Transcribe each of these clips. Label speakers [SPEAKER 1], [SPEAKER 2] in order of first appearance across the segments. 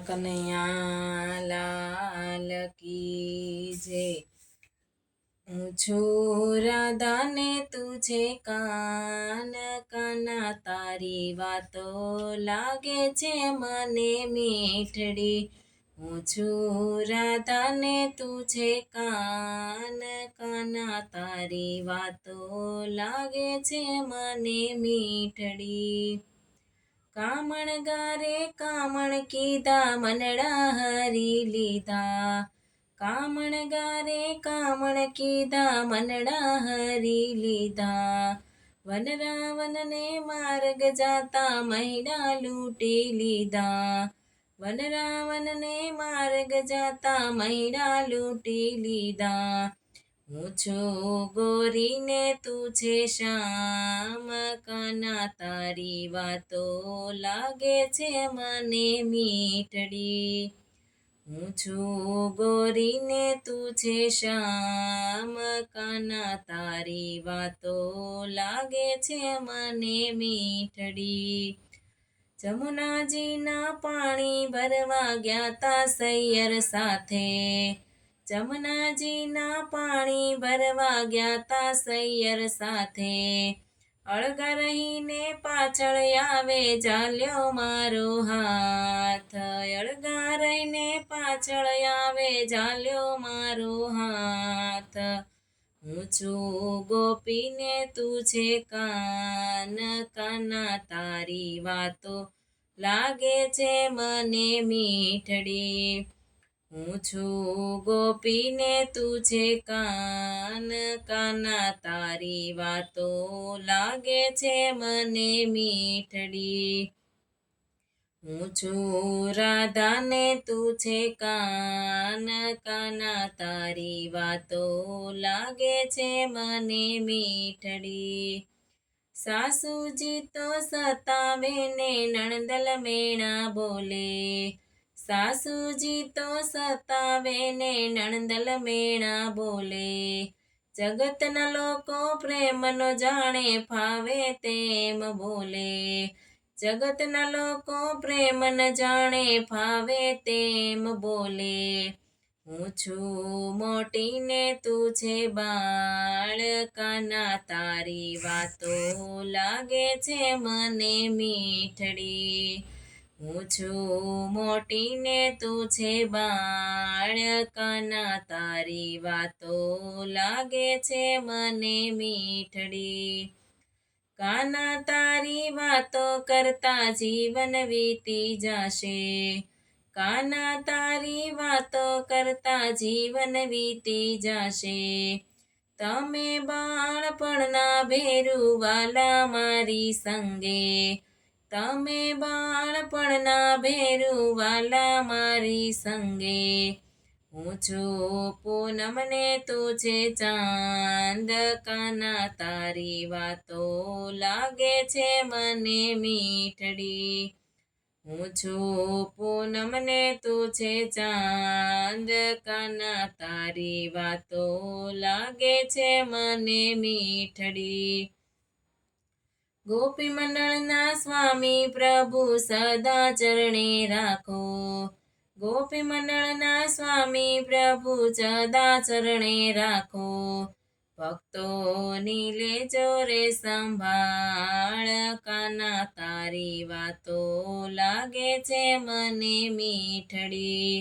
[SPEAKER 1] કનૈયા લાલ કી જય। હું છું રાધા ને તું છે કાન, કાના તારી વાતો લાગે છે મને મીઠડી। હું છું રાધા ને તું છે કાન, કાના તારી વાતો લાગે છે મને મીઠડી। કામણ ગારે કામણ કીધા મનડા હરી લીધા, કામણ ગારે કામણ કીધા મનડા હરી લીધા। વન રાવણને માર્ગ જાતા મૈડા લૂંટી લીધા, વન રાવણને માર્ગ જાતા મૈડા લૂંટી લીધા। હું છું ગોરી ને તું છે શ્યામ, કાના તારી વાતો લાગે છે મને મીઠડી। હું છું ગોરી ને તું છે શ્યામ, કાના તારી વાતો લાગે છે મને મીઠડી। જમુનાજીના પાણી ભરવા ગયા તા સૈયર સાથે, જમુનાજીના પાણી ભરવા ગયા તા સૈયર સાથે। અળગા રહીને પાછળ આવે ઝાલ્યો મારો હાથ, અળગા રહીને પાછળ આવે ઝાલ્યો મારો હાથ। હું છું ગોપીને તું છે કાન, કાના તારી વાતો લાગે છે મને મીઠડી। હું છું ગોપીને તું છે કાન, કાના તારી વાતો લાગે છે મને મીઠડી। હું છું રાધા ને તું છે કાન, કાના તારી વાતો લાગે છે મને મીઠડી। સાસુજી તો સતાવે ને નણંદલ મેણા બોલે, સાસુજી તો સતાવે ને નણંદલ મેણા બોલે। જગતના લોકો પ્રેમનો જાણે ફાવે તેમ બોલે, જગતના લોકો પ્રેમ ન જાણે ફાવે તેમ બોલે। હું છું મોટી ને તું છે બાળ, કાના તારી વાતો લાગે છે મને મીઠડી। હું છું મોટી ને તું છે બાળ, કાના તારી વાતો લાગે છે મને મીઠડી। કાના તારી વાતો કરતા જીવન વીતી જશે, કાના તારી વાતો કરતા જીવન વીતી જશે। તમે બાળપણના ભેરુવાલા મારી સંગે, તમે બાળપણના ભેરુવાલા મારી સંગે। હું છું પૂનમ ને તું છે ચાંદ, કાના તારી વાતો લાગે છે મને મીઠડી। હું છું પૂનમ ને તું છે ચાંદ, કાના તારી વાતો લાગે છે મને મીઠડી। ગોપી મંડળના સ્વામી પ્રભુ સદા ચરણે રાખો, ગોપી મંડળના સ્વામી પ્રભુ સદા ચરણે રાખો। ભક્તોની લેજો રે સંભાળ, કાના તારી વાતો લાગે છે મને મીઠડી।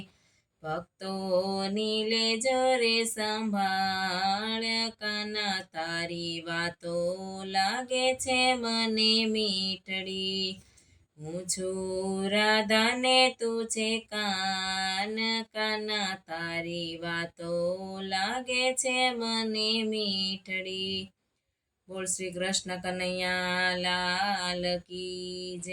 [SPEAKER 1] ભક્તોની લેજો રે સંભાળ, કાના તારી વાતો લાગે છે મને મીઠડી। હું છું રાધા ને તું છે કાન, કાના તારી વાતો લાગે છે મને મીઠડી। બોલ શ્રી કૃષ્ણ કનૈયા લાલ કી જય।